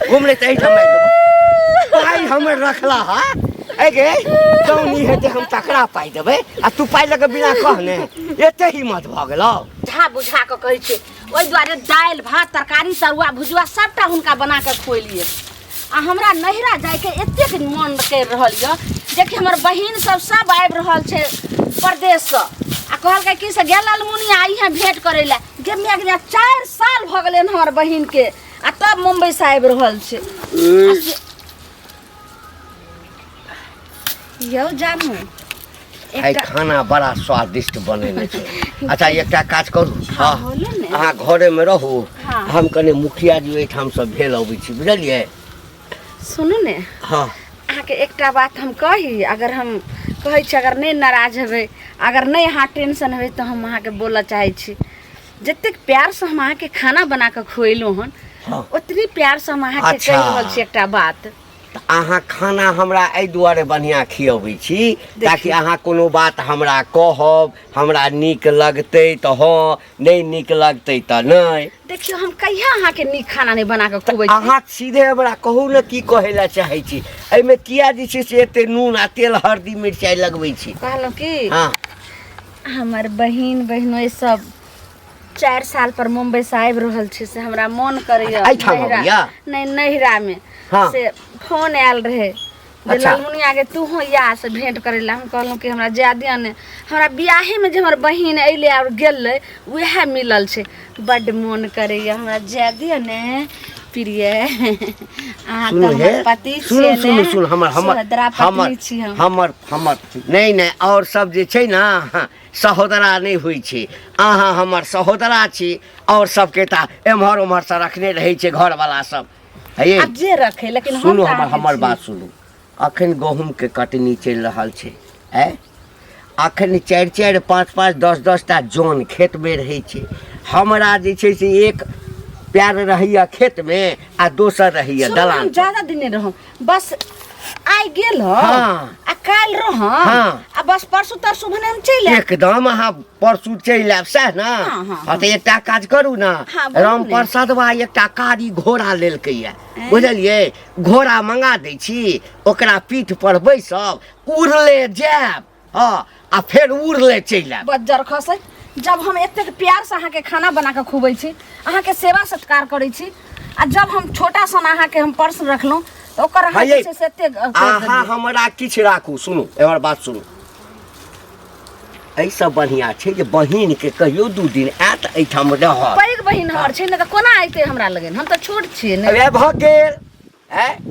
घूमले तई समय पाई हमें रखला हा एगे कौनी हेते हम तकरा पाई देबे आ तू पाई लगे बिना कहने एते हिम्मत भ गेलो झा बुझा के कहै छै ओइ दुआरे दाल भात तरकारी तरुआ भुजुआ सबटा हुनका बना के खोलिए आ हमरा नहिरा जाय के एतेक मन कर रहल य जे कि हमर बहिन सब आबि रहल छै प्रदेश से आ कहलकै कि से गेल अलमुनिया आई है भेंट करे ला गे मिया 4 साल भ गेलै हमर बहिन के आ तब मुंबई से आबि रहल छै यौ जानू आई खाना बड़ा स्वादिष्ट बनेने छै अच्छा एकटा काज करू हां अहाँ घरे में रहू हम कने मुखिया जी एठाम से भेल अबै छी बुझलिए सुनू ने हां अहाँ के एकटा बात हम कही अगर हम कहै छी अगर नहीं नाराज हेबै अगर नहीं अहाँ टेंशन हेबै तो हम अहाँ के बोलऽ चाहै छी जतेक प्यार से हम अहाँ के खाना बना के खुएलहुँ हन उतनी प्यार से हम अहाँ के कहि रहल छी एकटा बात अहाँ खाना हमरा एहि दुआरे बढ़िया खियबै छी ताकि अहाँ कोनो बात हमरा कहब हमरा नीक लगतै तऽ हाँ नहीं नीक लगतै तऽ नहीं देखियो हम कहिया अहाँ के नीक खाना नहीं बना के खुएबै छी अहाँ सीधे हमरा कहू ने की कहै ला चाहै छी एमे किया जे छै से एते नून आ तेल हरदी मिरचाई लगबै छी कहलहुँ कि हां हमर बहिन बहनोई सब 4 साल पर मुंबई से आबि रहल छै से हमरा मन करैया नहीं नहिरा में से फोन आयल रहे जे ललमुनिया के तू हो या से भेंट करे ला हम कहलहुँ कि हमरा ज्यादा ने हमरा बियाहे में जे हमर बहिन अइले और गेलै वह मिलल छै बड मन करैया हमरा ज्यादा ने प्रिय अहाँ तो हमर पति छियै ने सुन हमर नहीं और सब जे छै ना सहोदरा नहीं हुई छी अहाँ हमर सहोदरा छी और सबके ता एम्हर उम्हर से रखने रहे छै घर वाला सब है जे रखे लेकिन सुनो हमर बात सुनू अखन गहूम के कटनी चल रहल छै अखन 4-4 5-5 10-10 टा जौन खेत में रहे छै हमरा जे छै से एक प्यार रहिया खेत में आ दोसर रहिया दलान ज्यादा दिन रहम बस आई गेल आ काल रह आ बस परसू तरसू भने हम चलि एकदम अहाँ परसू चलि आब सह ना त एकटा काज करू ना राम प्रसादवा एकटा कारी घोड़ा लेलकै या बुझलिए घोड़ा मंगा दै छी ओकरा पीठ पर बैसब उड़ले जाब आ फिर उड़ले चलि आब बज्जर खसै जब हम एतेक प्यार से अहाँ के खाना बना के खुबै छी अहाँ के सेवा सत्कार करै छी आ जब हम छोटा सन अहाँ के हम पर्स रखलहुँ तो ओकर अहाँ से एतेक अहाँ हमरा किछ राखू सुनू एमर बात सुनू ऐसा बढ़िया छै जे बहिन के कहियो 2 दिन आत एठाम रह पैघ बहिन हमर छै ने त कोना आइते हमरा लगन हम त छोट छियै ने अरे भ गेल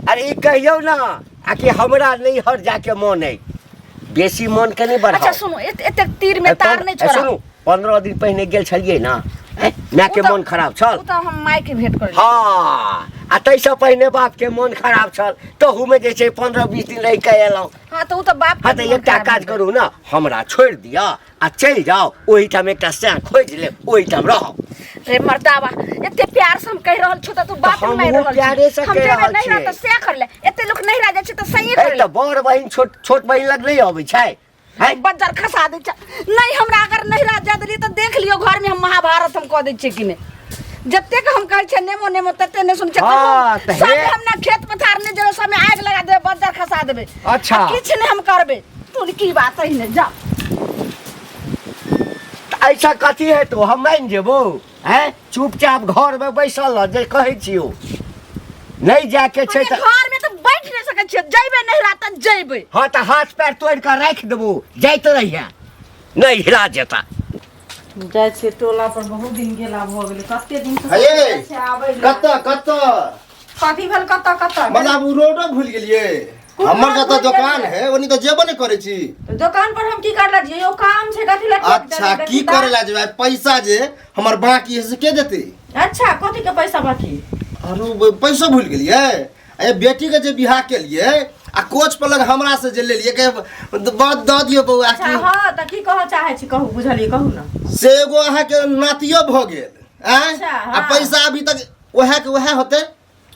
अरे ई कहियो ना आ कि हमरा नहीं हर जाके मन है बेसी मन के नहीं बढ़ाओ अच्छा सुनो एतेक तीर में तार नहीं छोड़ा सुनो 15 दिन पहले गेल छलिए ना माँ के मन खराब छल तो हम माय के भेंट कर हां आ तैसे पहले बाप के मन खराब छल तहू में जे छै 15-20 दिन रह के एलौ हां तो उ तो बाप हां तो एकटा काज करू ना हमरा छोड़ दिया आ चल जाओ ओही टाइम एकटा से खोज ले ओही टाइम रहो रे मर्दावा एते प्यार से हम कह रहल छ त तू बात में मार रहल प्यारे से कह रहल छी नहीं त से कर ले एते लोग नहीं रह जाय छ त सही कर ले त बड़ बहिन छोट बहिन लग नहीं आबै छै है बज्जर खसा दे छ नहीं हमरा अगर नहीं रह जा दली त देख लियो घर में हम महाभारत हम कह दे छी कि ने जत्ते के हम कह छ नेमो तत्ते ने सुन छ सब हम ना खेत पथार ने जरो सब में आग लगा दे बज्जर खसा देबे अच्छा किछ ने हम करबे तू की बात है ने जा ऐसा कथी है तो हम मान जेबो चुपचाप घर में बैसल जे कहै छियो नहीं जाके छै त घर में तो बैठ नहीं सकै छियै जइबे नहीं रात जइबे हां त हाथ पैर तोड़ के राख देबो जाइत रहिया नहीं हिला जेता जाय छै टोला पर बहुत दिन गेला भ गेलै कते दिन से आबै कत कथी भेल कत मतलब रोडो भूल गेलिए हमर जत दुकान है ओनी त जेबो नहीं करे छी दुकान पर हम की करला जी यो काम छै कथी ला अच्छा की करेला जे पैसा जे हमर बाकी है से के देते अच्छा कथी के पैसा बाकी अरे पैसा भूल गेलिए ए बेटी के जे बियाह के लिए आ कोच पर लग हमरा से जे ले लिए के बात द दियो बौआ अच्छा हां त की कह चाहे छी कहू बुझलिए कहू ना से एगो अहाँ के नातियो भ गेल आ पैसा अभी तक ओहे के ओहे होते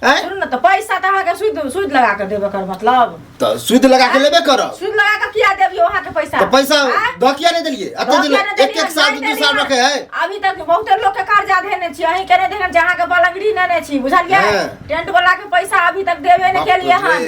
सुन ना तो पैसा तो अहाँ के सूद लगा के देबे कर मतलब तो सूद लगा के लेबे करो। सूद लगा के किया देबियो वहां के पैसा? तो पैसा दकिया नहीं देलिए अते दिन एक साल 2 साल रखे है। अभी तक बहुत लोग के कर्जा देने छी अही करे देने जहां के बलगड़ी नेने छी बुझलिए। टेंट वाला के पैसा अभी तक देबे नहीं केलिए हम।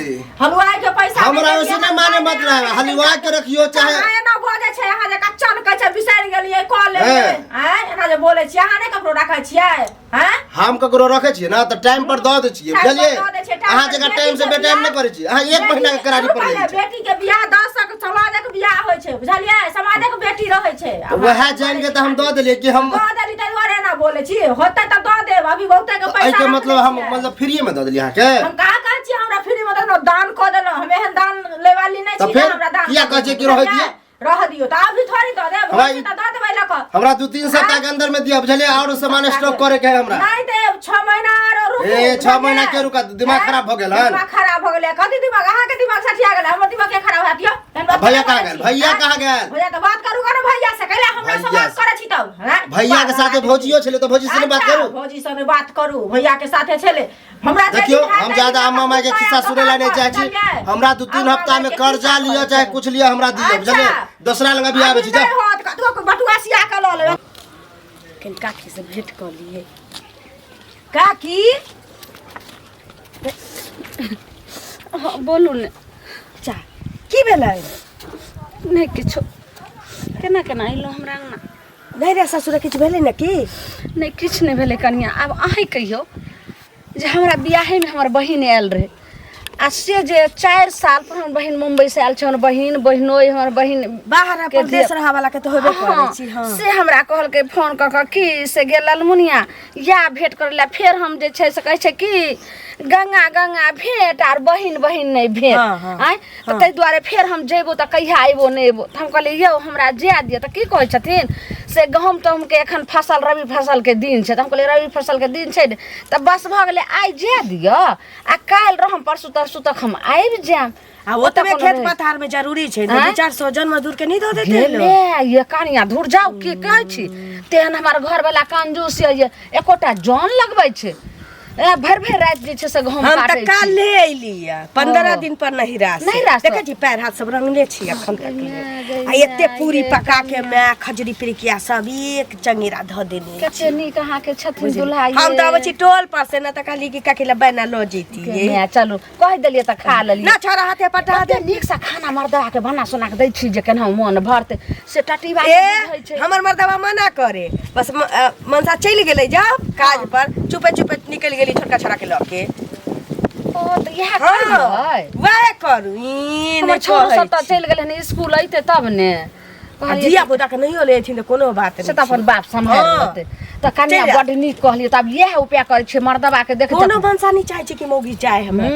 हलवाई के पैसा हमरा उसे नहीं माने मतलब हलवाई के रखियो चाहे एना बोले छै अहाँ जे कच्चन कच्चा बिसार गेलिए कॉल ले हैं एना जे बोले छी अहाँ नहीं ककरो रखै छियै हैं? हम ककरो रखे छियै ना तो टाइम पर दऽ दै छियै बुझलिए। अहाँ जगह टाइम से बेटाइम नहीं करे छी। अहाँ 1 महीना के करारी पर ले छी। बेटी के बियाह 10 के समाजक बियाह होय छै बुझलिए। समाजक बेटी रहै छै। वह जान के त हम दऽ देलिए कि हम दऽ देली तै दुआरे ना बोले छी। होतै त दऽ देब अभी बहुते के पैसा। एहि के मतलब हम मतलब फ्री में दऽ देलिए अहाँ के। हम कहा कहै छी हमरा फ्री में दऽ दान क देलौ। हम एहन दान लेवाली नहीं छी हमरा दान। किया कहै छी कि रह दिए? रह दियो त अभी थोड़ी दऽ देब। होतै त दऽ देबै लक। हमरा 2-3 सप्ताह के अंदर में दिया बुझलिए और सामान स्टॉक करे के है हमरा। नहीं देब 6 महीना और रुकू। ए 6 महीना के रुका दिमाग खराब भ गेल हन। दिमाग खराब भ गेल कथि दिमाग अहाँ के दिमाग सठिया गेल हमर दिमाग के खराब हैत यो। भैया कहाँ गेल? भैया कहाँ गेल? भैया त बात करू न भैया से कैला हमरा से बात करे छी तब हैं? भैया के साथे भौजियो छले तो भौजी से बात करू। भौजी से बात करू भैया के साथे छले। हमरा देखियो हम ज्यादा अम्मा माई के खिस्सा सुने ला नहीं चाहे छी। हमरा 2-3 हफ्ता में कर्जा लियो चाहे कुछ लियो हमरा दियो बुझलिए। दूसरा लंगा भी आवे छी जा। कतको के बटुआ सिया के ल लेबे। किन काकी से भेंट कर लिए। काकी बोलू ने चा की भेलै? नहीं किछो केना केना अइलो हमरा अंगना? नहीं रे ससुर किछ भेलै न की? नहीं किछ नहीं भेले कनिया। अब अहीं कहियो जे हमरा बियाहे में हमर बहिन आयल रहे आ से जे 4 साल पर हमर बहिन मुंबई से आयल छै। हमर बहिन बहिनोई हमर बहिन बाहर प्रदेश रहा वाला के तो होबे करै छी। हां से हमरा कहल के फोन क के की से गेल ललमुनिया या भेंट करला। फिर हम जे छै से कहै छै की गंगा गंगा भेंट आर बहिन बहिन नहीं भेंट आय त तै दुआरे फिर हम जेबो त कहिया आइबो नहीं एबो। त हम कहले यौ हमरा जे दिय त की कहै छथिन से गहूम तो हमके एखन फसल रबी फसल के दिन छै। त हम कहले रबी फसल के दिन छै त बस भ गेले आइ जे दिय आ काल रहम परसू तरसू तक हम आइब जाम। आ ओतबे खेत पथार में जरूरी छै 2-400 जन मजदूर के नहीं दो देते ले ये कानिया धुर जाओ के कहै छी तेहन हमर घर वाला कंजूस ये एकोटा जन लगबै छै। भर भर रात जे छै से गहूम काटै छी। हम त काल ले अइलिया 15 दिन पर नहीं रास देखै छी पैर हाथ सब रंगले छी अखन तक आ एते पूरी पका के मैं खजरी पिरिकिया सब एक चंगेरा ध देने कते नीक अहाँ के छथिन दुल्हा ये। हम त अब छी टोल पर से न त कहली कि काकीला बना लो जेती ये चलू कह देलिए त खा लेलिए ना छोरा हाथे पटा दे। नीक सा खाना मर्दवा के बना सुना के दै छी जे केना मन भरते से टटीबा के बुझै छै। हमर मर्दवा मना करे बस मनसा चल गेलै जाओ काज पर चुपे चुपे निकल गेली छोटका छोरा के लके। ओ त यह करबै वह करू ई हमर छोरो सब त चल गेलै ने स्कूल अइते तब ने दिया बुदा के नहीं ले थिन कोनो बात से त अपन बाप संभाल लेते त कन्या बड नीक कहलिए तब यह उपाय करे छै मर्दवा के देख कोनो भंसा नहीं चाहे छै कि मौगी चाहे हमरा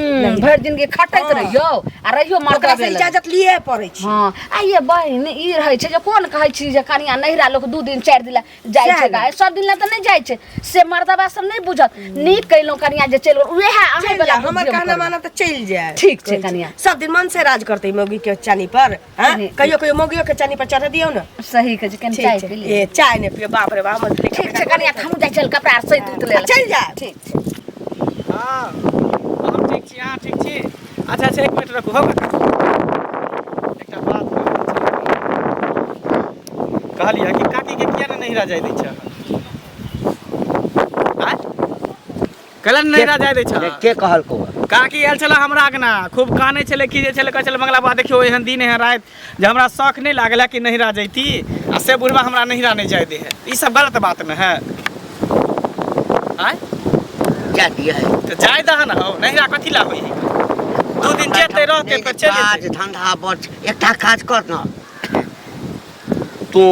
भर दिन के खटैत रहियो आ रहियो मर्दवा से इजाजत लिए पड़ै छै। हां आ ये बहिन ई रहै छै जे कोन कहै छी जे कन्या नहिरा लोक 2 दिन 4 दिन जाय छै गाय सब दिन ला त नहीं जाय छै से मर्दवा सब नहीं बुझत नीक कइलो कन्या जे चल उहे अहाँ वाला हमर कहना माना त चल जाए ठीक छै कन्या सब दिन मन से राज करते मौगी के चानी पर हां कहियो कहियो मौगियो के चानी पर चढ़ दियो न सही के कन चाय पी ले ए चाय ने पियो बाप रे बाप मत ठीक छै कन्या हम जाय चल कपड़ा सहित उत ले चल जा ठीक हां हम ठीक छी हां ठीक छी। अच्छा 1 मिनट रुकू हो एकटा बात कहलिया कि काकी के किया नहीं रह जाय दै छ आ कलन नहीं रह जाय दै छ के कहल को काकी आयल छला हमरा आगना खूब काने छले की जे छले कह छले मंगला बा देखियो एहन दिन है रात जे हमरा शौक नहीं लागला कि नहीं रह जैती आ से बुढ़वा हमरा नहीं रह नहीं जाय दे है। ई सब गलत बात न है आय क्या दिया है तो जाय दह न हो नहीं रह कथि ला होई 2 दिन जेते रहते तो चले काज धंधा बच एकटा काज कर न तू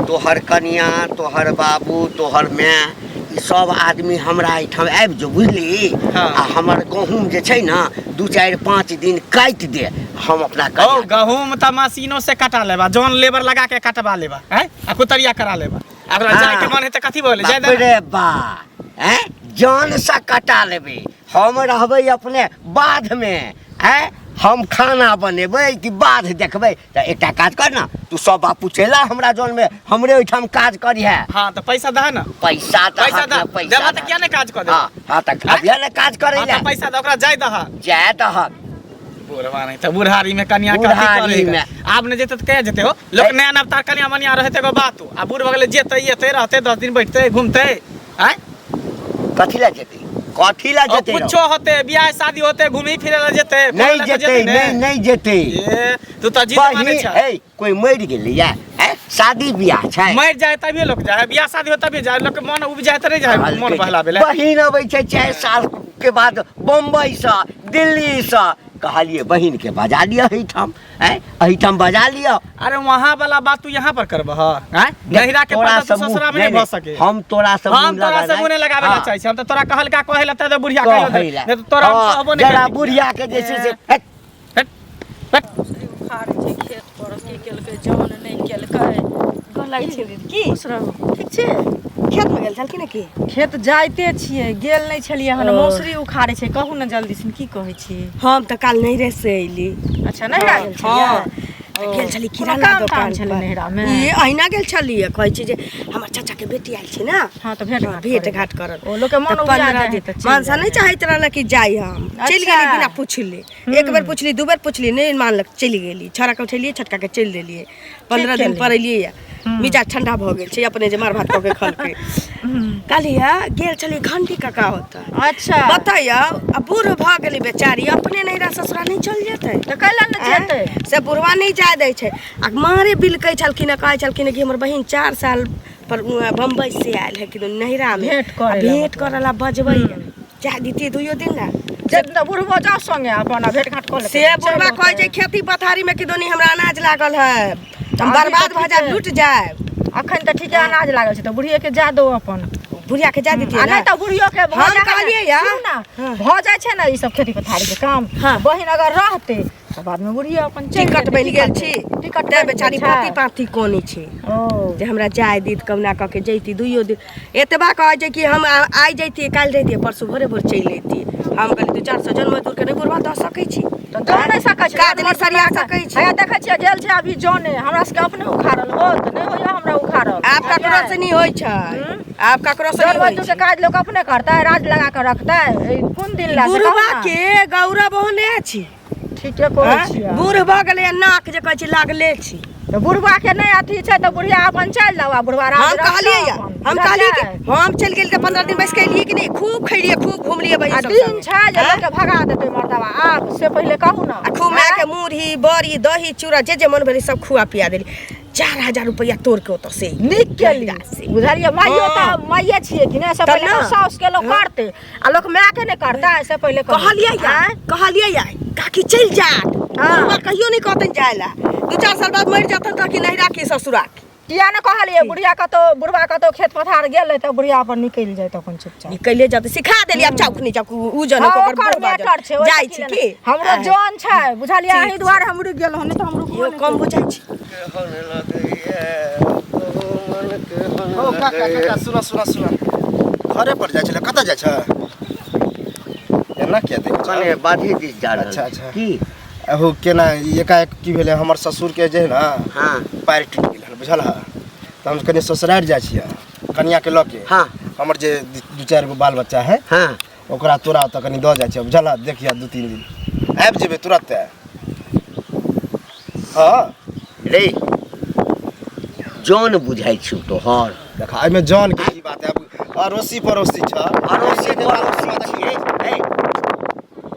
तोहर कन्या तोहर बाबू तोहर माँ ई सब आदमी हमरा एठाम आबि जो बुझली। हाँ। आ हमर गहूम जे छै न 2-4-5 दिन काट दे हम अपना ओ गहूम त मशीनों से कटा लेबा जौन लेबर लगा के कटवा लेबा हैं आ कुतरिया करा लेबा अगर जाय के मन है त कथि बोले जाय दे रे बा हैं जान से कटा लेबे हम रहबै अपने बाध में हैं हम खाना बनेबै कि बाद देखबै त एकटा काज कर ना तू सब बापू चला हमरा जौन में हमरे ओइठाम काज करिहे। हां त पैसा दह ना। पैसा द देबा त क्या ने काज कर दे। हां त अभिया ने काज करे ले। पैसा द ओकरा जाय दह। जाय दह। बुढ़वा नहीं त बुढ़ारी में कन्या बुढ़ारी में आप ने जेते त कह जेते हो लोग नया नया तार कन्या मनिया रहते को बात आ बूढ़ बगले जेते येते रहते 10 दिन बैठते घूमते हैं कथी ला जेते कथी ला जेते कुछो होते बियाह शादी होते घूमी फिरे ला जेते नहीं जेते नहीं जेते तू त जीत माने छ ए कोई मर गेलै या शादी बियाह छै मर जाए तभी लोग जाए बियाह शादी हो तभी जाए लोग मन उब जाए त नहीं जाए मन बहलाबे बहिन अबै छै 4 साल के बाद बम्बई से दिल्ली से कहलिए बहिन के बजा लिया एहिठाम एहिठाम बजा लिया। अरे वहां वाला बात तू यहाँ पर करब हैं नहिरा के पता तो ससुरा में नहीं भ सके। हम तोरा से मुने लगावे ला चाहि हम त तोरा कहल का कहेला त बुढ़िया कहियो नहीं तो तोरा अबो नहीं जरा बुढ़िया के जैसे से उखाड़ छै खेत पर के केलकै जौन नहीं केलकै गलै छै की ठीक छै। खेत में गेल छल कि ने की खेत जाइते छियै गेल नहीं छलिए हन मौसरी उखाड़े छै कहू न जल्दी से की कहै छी। हम त काल नहिरे से अइली। अच्छा नहिरा गेल छियै गेल छली किराना दुकान छलै नहिरा में ये अहिना गेल छली कहै छी जे हमर चाचा के बेटी आइल छै ना। हां त भेट घाट करल ओ लोग के मन उजा जाए त मानसा नहीं चाहैत रहल कि जाई हम चल गेली बिना पूछले एक बार पूछली दू बार पूछली नहीं मानलक चली गेली छोरा के उठेलिए छटका के चल देलिए 15 दिन पर अइलिए मिजाज ठंडा भ गेल छै अपने जे मार भात क के खल के कालिया गेल छली घंटी काका होता। अच्छा बताइया अब बूढ़ भ गेली बेचारी अपने नहिरा ससुरा नहीं चल जेतै त कैला न जेतै से बुढ़वा नहीं जाय दै छै आ मारे बिलकै छलखिन कहै छलखिन कि हमर बहिन 4 साल पर बम्बई से आयल है कि नहिरा में भेंट करला बजबै जा दीती 2 दिन ला जब त बुढ़वा जा संगे अपन भेंट घाट कर ले से बुढ़वा कहै छै खेती पथारी में कि दोनी हमरा अनाज लागल है हम बर्बाद भ जाए लूट जाए अखन त ठीक अनाज लागल छै त बुढ़िया के जा दो अपन बुढ़िया के जा दीती नहीं त बुढ़ियो के हम कहलिए या भ जाय छै न ई सब खेती पथारी के काम बहिन अगर रहते त बाद में बुढ़िया अपन टिकट बन गेल छी टिकट ते बेचारी पाती पाती कोनी छै जे हमरा जाय दीत कवना क के जैती 2 दिन एतबा कहै छै कि हम आइ जैती काल जैती परसू भोरे भोर चल जैती हम कहली 400 जन मजदूर के नहीं बुढ़वा द सकै छी त द नहीं सकै छी काज नहीं सरिया सकै छी है देखै छियै गेल छै अभी जोने हमरा से अपने उखाड़ल हो त नहीं होया हमरा उखाड़ल आप ककरो से नहीं होय छै आप ककरो से नहीं होय छै काज लोग अपने करता है राज लगा के रखता है कोन दिन ला बुढ़वा के गौरव होने छी ठीक है कहै छी बूढ़ भ गेलै नाक जे कहै छी लागले छी तो बुढ़वा के नहीं अथी छै त बुढ़िया अपन चल जावा बुढ़वा राज हम कहलिए या हम कहलिए कि हम चल गेल त 15 दिन बस के लिए कि नहीं खूब खइलिए खूब घुमलिए भाई सब दिन छै जे लोग के भगा देते मर्दवा आप से पहले कहू ना खूब माय के मुरही बड़ी दही चूड़ा जे जे मन भेलै सब खुआ पिया देली 4000 रुपया तोड़ के ओत से निक केली बुझलिए माइयो त माइये छिए कि नहीं सब पहले साउस के लोग करते आ लोग माय के नहीं करता है से पहले कहलिए या काकी चल जात बुढ़वा कहियो नहीं कहतन जायला 2-4 साल बाद मर जातन त कि नहिरा के ससुरा किया न कहलिए बुढ़िया का तो बुढ़वा का तो खेत पथार गेल त बुढ़िया पर निकल जाय त अपन चुपचाप निकले जाते सिखा देली अब चौकनी चौक उ जन ओकर मैटर छै जाय छी की हमरो जान छै बुझलिए एही द्वार हमरो गेल हन त हमरो कम बुझाय छी ओ काका सुना सुना सुना घरे पर जाय छले कत जाय छ एना के दे कने बाधी दिस जा रहल। अच्छा अच्छा की एहो केना एकाएक की भेले हमर ससुर के जे है ना हां पैर टूट गेल बुझल ह त हम कने ससुरार जाय छियै कन्या के लके हां हमर जे 2-4 गो बाल बच्चा है हां ओकरा तोरा त कनी द जाय छै बुझल देखिया 2-3 दिन आबि जेबे तुरंत हां रे जौन बुझाइ छु तोहर देखा एमे जान के की बात है अब अड़ोसी पड़ोसी छ अड़ोसी छियै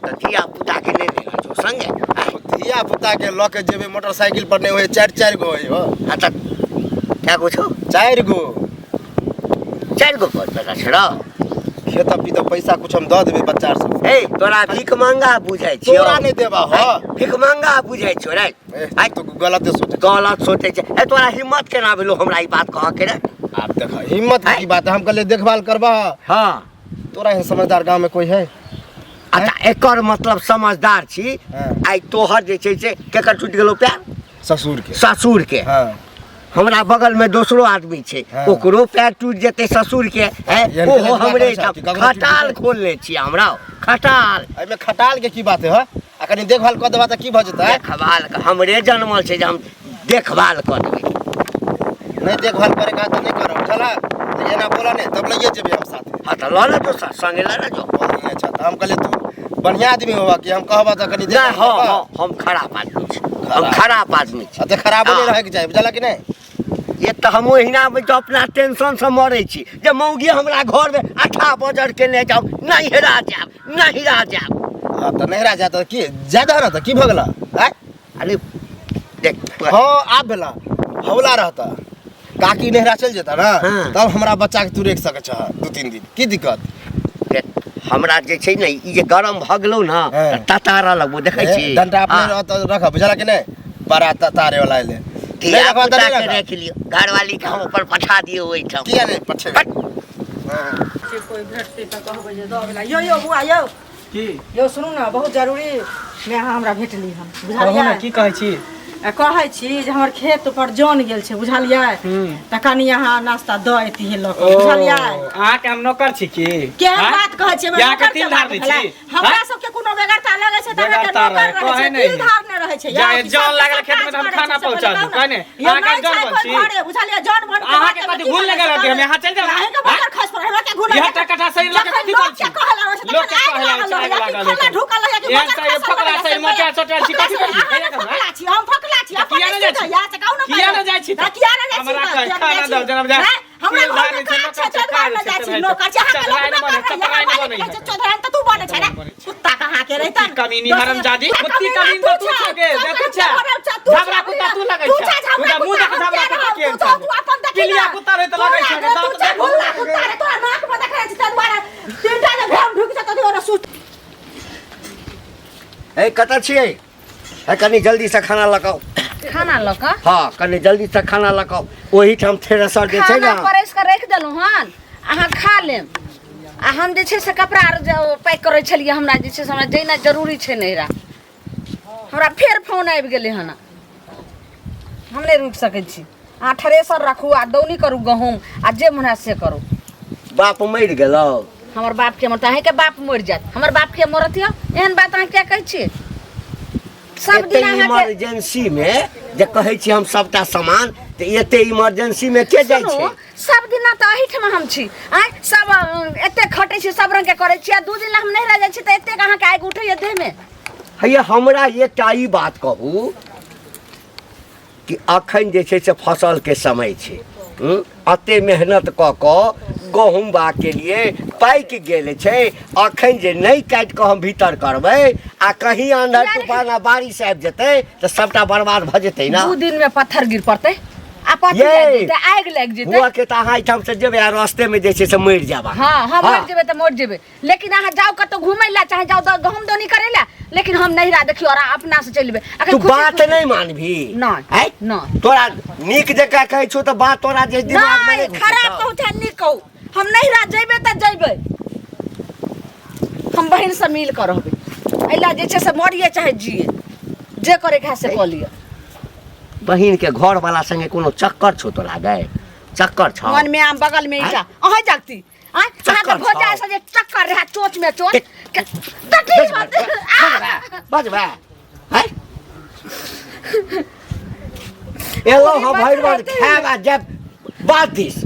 त धिया पुता के ले ले जो संगे धिया पुता के ल के जेबे मोटरसाइकिल पर नहीं होय 4 गो होय हो हां त क्या गो छौ 4 गो पर पैसा छड़ा खेत पी तो पैसा कुछ हम द देबे बच्चा सब ए तोरा भीख मांगा बुझाइ छियो तोरा नहीं देबा हो भीख मांगा बुझाइ छौ रे आई तो गलत सोचे छै ए तोरा हिम्मत केना भेलो हमरा ई बात कह के रे आप देखा हिम्मत की बात है हम कहले देखभाल करबा हां तोरा है समझदार गांव में कोई है अच्छा एकर मतलब समझदार छी आई तोहर जे छै से केकर टूट गेलो पैर ससुर के हां हमरा बगल में दूसरो आदमी छै ओकरो पैर टूट जेते ससुर के ओहो हमरे खटाल खोलने छी हमरा खटाल एमे खटाल के की बात है आ कनी देखभाल कर देबा त की भ जेतै? देखभाल हमरे जन्मल छै जे हम देखभाल कर देबै। नहीं देखभाल करे का तो नहीं करो चला ये ना बोला नहीं तब लइए जेबे हम साथ। हाँ तो लो ना जो संगे ला ना जो। अच्छा तो हम कहले तू बढ़िया आदमी होबा कि हम कहबा त कनी ना हो हम खराब आदमी छी, हम खराब आदमी छी। त खराब नहीं रहे के चाहिए बुझला कि नहीं? ये तो हम ओहिना में तो अपना टेंशन से मरे छी जे मौगी हमरा घर में 8 बजर के ले जाओ नहीं रह जाओ। हां त नहीं रह जा त की ज्यादा रह त की भगला हैं? अरे देख हां आप भेला हौला रहता काकी नहरा चल जेता ना हाँ। तब हमरा बच्चा के तू रख सके छ 2-3 दिन की दिक्कत? देख हमरा जे छै ने ई जे गरम भ गेलौ ना हाँ। ततारा लगबो देखै छी डंडा अपने रख बुझला कि नहीं? बड़ा ततारे वाला ले किया पता के रख लियो घरवाली के हम ऊपर पठा दियो ओइ ठाम। किया नहीं पठे? कोई भेटते त कहबै जे द गेला यो बुआ यो की यो सुनू ना बहुत जरूरी मैं हमरा भेटली हम कहू ना की कहै छी? कहै छी जे हमर खेत पर जन गेल छै बुझलियै त कनी यहाँ नाश्ता द एती है लोग बुझलियै? अहाँ के हम नौकर छी की? के बात कहै छै यहाँ के तिल धार दै छी? हमरा सब के कोनो बेगरता लगै छै त हमरा के नौकर रहै छै तिल धार नै रहै छै। जाय जन लागल खेत में हम खाना पहुंचा दू कहने अहाँ के जन बन छी? बुझलियै जन बन अहाँ के कथि भूल लगा रहते हम यहाँ चल जाओ अहाँ के बगर खस पर हमरा के घुल यह टकटा सही लोग के कथि कर छी? लोग के कहला लागल ढुकल है कि यहाँ से फकड़ा से मोटा छोटा छी कथि कर छी? फकला छी हम फकला छी किया न जाइ छी? किया न जाइ छी? हमरा खाना दो जनाब जा हमरा घर में काज छै चलवार न जाइ छी नौकर छै चलवार न बने चोदरान त तू बने छै रे कुत्ता कहां के रहता कमीनी हरामजादी कुत्ती कमीन तो तू छगे देखै छै झगड़ा कुत्ता तू लगै छै तू मुंह देख झगड़ा कुत्ता के तू अपन देख किलिया कुत्ता रे त लगै छै दांत देख भुल्ला कुत्ता रे तोरा नाक में देखै छै तोरा तीनटा जे भेम ढुक छै त तोरा सुत ए कत छियै? ए कनी जल्दी से खाना लगाओ। खाना लक हाँ कनी जल्दी से खाना लगाओ ओही ठाम थ्रेसर जे छै ना खाना परस के रख देलु हन अहाँ खा लेम आ हम जे छै से कपड़ा आर पैक करै छलियै हमरा जे छै से हमरा जेना जरूरी छै नहिरा हमरा फेर फोन आबि गेलै हन हम नहि रुक सकै छी। अहाँ थ्रेसर रखू आ दौनी करू गहूम आ जे मन से करू। बाप मरि गेलौ? हमर बाप के मरत अहें के बाप मरि जात हमर बाप के मरत यौ एहन बात अहाँ क्या कहै छी? सब दिन अहाँ के इमरजेंसी में जे कहै छी हम सबटा सामान त एते इमरजेंसी में के जाइ छै? सब दिन त अही ठमा हम छी आ सब एते खटै छी सब रंग के करै छी आ 2 दिन हम नहि रह जाइ छी त एते अहाँ के आगि उठैय देह में। हैया हमरा एकटा ई बात कहू कि अखन जे छै से फसल के समय छै अते मेहनत क गहूम बा के लिए पाकि गेल छै अखन जे नहीं काटि के हम भीतर करबै आ कहीं अंधर तूफान आ बारिश आबि जेतै त सबटा बर्बाद भ जेतै ना। 2 दिन में पत्थर गिर पड़तै आ पत्थर आग लग जेतै हुआ के त अहाँ एठाम से जेबै आ रास्ते में जे छै से मरि जाबा। हाँ हम मर जेबै त मर जेबै लेकिन अहाँ जाओ कतौ घुमै ला चाहे जाओ गहूम दौनी करे ला लेकिन हम नहीं रहा देखियो और अपना से चलबे। तू बात नहीं मानभी नहीं तोरा नीक जका कहै छौ त बात तोरा जे दिमाग में नहीं खराब कहू चाहे नीक कहू हम नहीं रह जेबे त जेबे हम बहन से मिल कर रहबे एला जे छै से मरिए चाहे जिए जे करे के से क लियो। बहिन के घर वाला संगे कोनो चक्कर छौ तो लागे? चक्कर छ मन में आम बगल में ईटा अहाँ जागती आ अहाँ के भोजा से जे चक्कर रहा चोच में चोच तटी बजबा है एलो हम भैरवन खाबा जब बातिस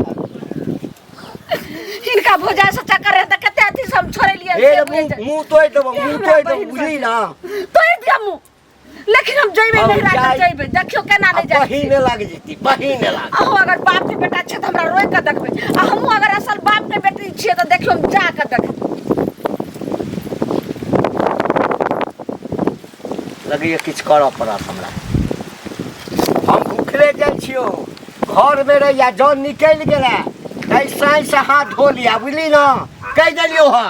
इनका भोजा से चक्कर रहे त कते अथी सब छोड़े लिए मुंह तोड़ देबो बुझली ना तोड़ दिया मुंह लेकिन हम जइबे नहीं रात जइबे देखियो केना नहीं जाय बहिने लाग जेती बहिने लाग अहो अगर बाप के बेटा छै त हमरा रोय के देखबे आ हमहु अगर असल बाप के बेटी छियै त देखियो हम जा के देख लगिए किछ करऽ पड़त हमरा। हम भूखले जाइ छियो घर में रहिया जौन निकल गेला ऐसा से हाथ धो लिया बुझली ना कह देलियो हा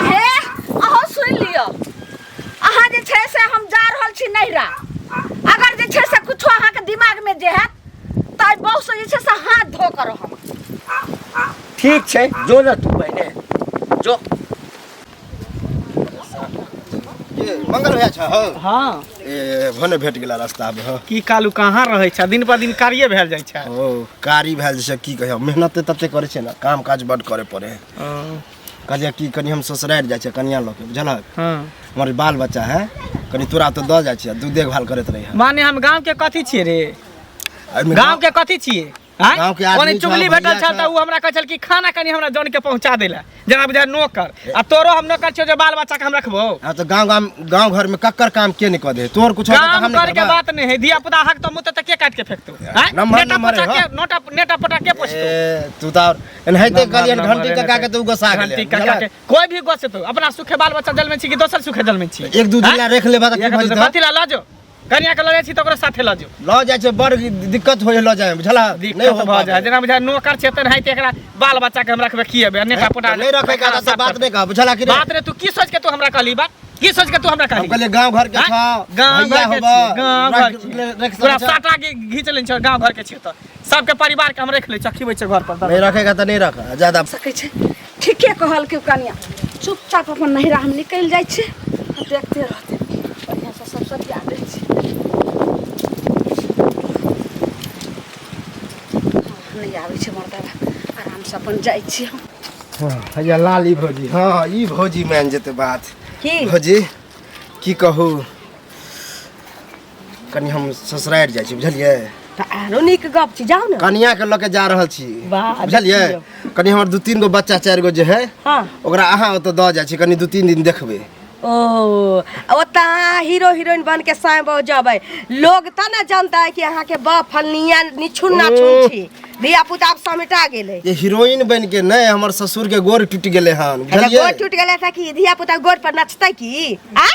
हे अहो सुन लियो अहाँ जे छै से हम जा रहल छी नहिरा अगर जे छै से कुछो अहाँ के दिमाग में जे है त बहु से जे छै से हाथ धो कर हम ठीक छै जो ना तू पहले जो ये मंगल भैया छ हो हां ए भने भेट गेला रास्ता में हो की कालू कहाँ रहै छ दिन पर दिन कार्य भेल जाइ छ ओ कारी भेल छै की कहियो मेहनत तते करे छै ना काम काज बड करे पड़े कहलिए कि कनी हम ससुरारि जाइ छै कनिया लऽ के बुझलक हाँ हमर बाल बच्चा है कनी तोरा तो दऽ जाइ छियै, तू देखभाल करैत रही। माने हम गांव के कथी छियै रे? गांव के कथी छियै? गाँव के आदमी चुगली भेटल छल तऽ उ हमरा कहै छल कि खाना कनी हमरा जन के पहुंचा देला जना बुझा नौकर आ तोरो हम नौकर छियो जे बाल बच्चा के हम रखबो। हां तो गांव घर में कक्कर काम के नहीं कर दे तोर कुछ काम कर के बात नहीं है, दिया पुता हक तो मुते त के काट के फेंकतो नेटा पटा के नेटा पटा के पोछतो तू तो एनहैते कहलियन घंटी का के तू गसा गेले घंटी का के कोई भी गसतो अपना सुखे बाल बच्चा जल में छी कि दोसर सुखे जल में छी एक दू दिन रख ले बात कथि ला ल जो कनिया के लगे छी त ओकरा साथे ल जो ल जाय छै बड़ दिक्कत होय ल जाय बुझला नहीं हो भ जाय जना बुझा नौकर छै त नहीं एकरा बाल बच्चा के हम रखबे खिएबे नेटा पटा नहीं रखे का त बात नहीं कह बुझला कि बात रे तू की सोच के तू हमरा कहली बात की सोच के तू हमरा कहली? कहले गांव घर के छ गांव घर के गांव घर पूरा साटा के घीच लेन छ गांव घर के छ त सबके परिवार के हम रख ले चखीबै छ घर पर नहीं रखेगा त नहीं रख ज्यादा सकै छै। ठीके कहल के कनिया चुपचाप अपन नहिरा हम निकल जाइ छै, देखते रहते बढ़िया से सब सरिया दै छै। नहीं आबै छै मर्दावा आराम से अपन जाइ छी हम। हां हैया लाली भौजी, हां ई भौजी मान जेते बात की भौजी की कहू कनी हम ससुरारि जाइ छी बुझलिए त आरो नीक गप छी, जाओ ना कनिया के लके जा रहल छी वाह, बुझलिए कनी हमर 2-3 गो बच्चा 4 गो जे है हां ओकरा अहाँ ओतऽ दऽ जाइ छी कनी 2-3 दिन देखबै। ओ ओता हीरो हीरोइन बन के साए बहु जबै लोग त ना जानता है कि अहाँ के बाप फलनिया निछुन ना छुन छी धिया पुता आप समेटा गेले। ये हीरोइन बन के नहीं हमर ससुर के गोर टूट गेले हन बुझलिए गोड़ टूट गेले त की धिया पुता गोड़ पर नचतै की आ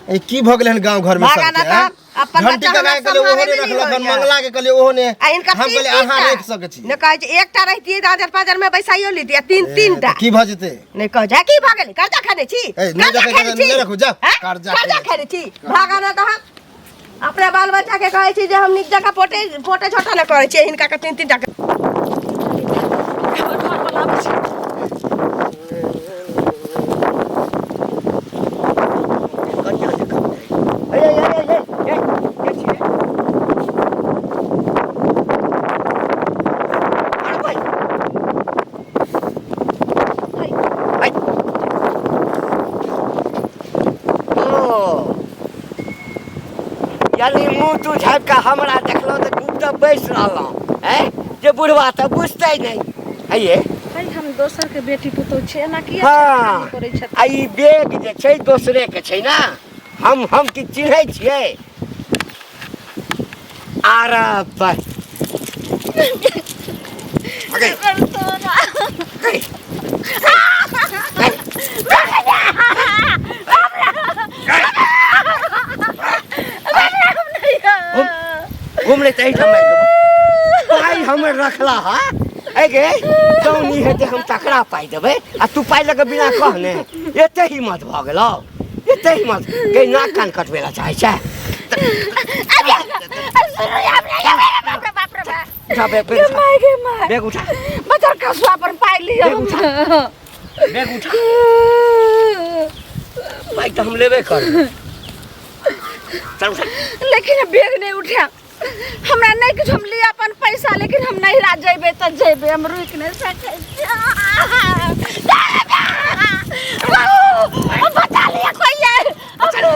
ए की भ गेले हन गांव घर में भागा ना सब त अपन घंटी बच्चा का हमरा के लिए ओहो ने संभाले रखलक हन नहीं होइया। मंगला के कहले ओहो ने आ इनका हम कहले अहाँ रख सकै छी ने कहै छै एकटा रहितिए 1000-5000 में बैसाइयो लीती 3 टा की भ जेते नहीं कह जा की भागल कर्जा खाने छी ए, नहीं कर्जा देखै, खाने छी? नहीं रखू, जा, हैं? कर्जा कर्जा खाने खाने छी भागा ना त अपने बाल बच्चा के कहै छी जे हम नीक जगह पोटे छोटा न करै छी हिनका के 3 टा यानी मुँह तू झाँप के हमरा देखलो तो चुपचाप बैस रहलो है जे बुढ़वा तो बुझते नहीं है ये भाई हम दोसर के बेटी पुतौ छै ना कि हाँ करै छै। आ ई बैग जे छै दोसरे के छै ना हम की चिन्है छियै आर पर घूमले तही समय पाई हमें रखला हा ए गे कौनी हेते हम तकरा पाई देबै आ तू पाई लगे बिना कहने एते हिम्मत भ गेलो एते हिम्मत के नाक कान कटबेला चाहे छै उठा बैग उठा बच्चा कसुआ पर पाई लियो बैग उठा भाई तो हम लेबे कर चल उठा लेकिन बैग नहीं उठा हमरा नहीं कुछ हम लिया अपन पैसा लेकिन हम नहीं ला जेबे त जेबे हम रुक नहीं सकै बता लिया कोई है चल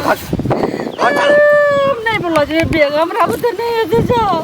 भाग नहीं बोलो जे बैग हमरा बुते नहीं दे जाओ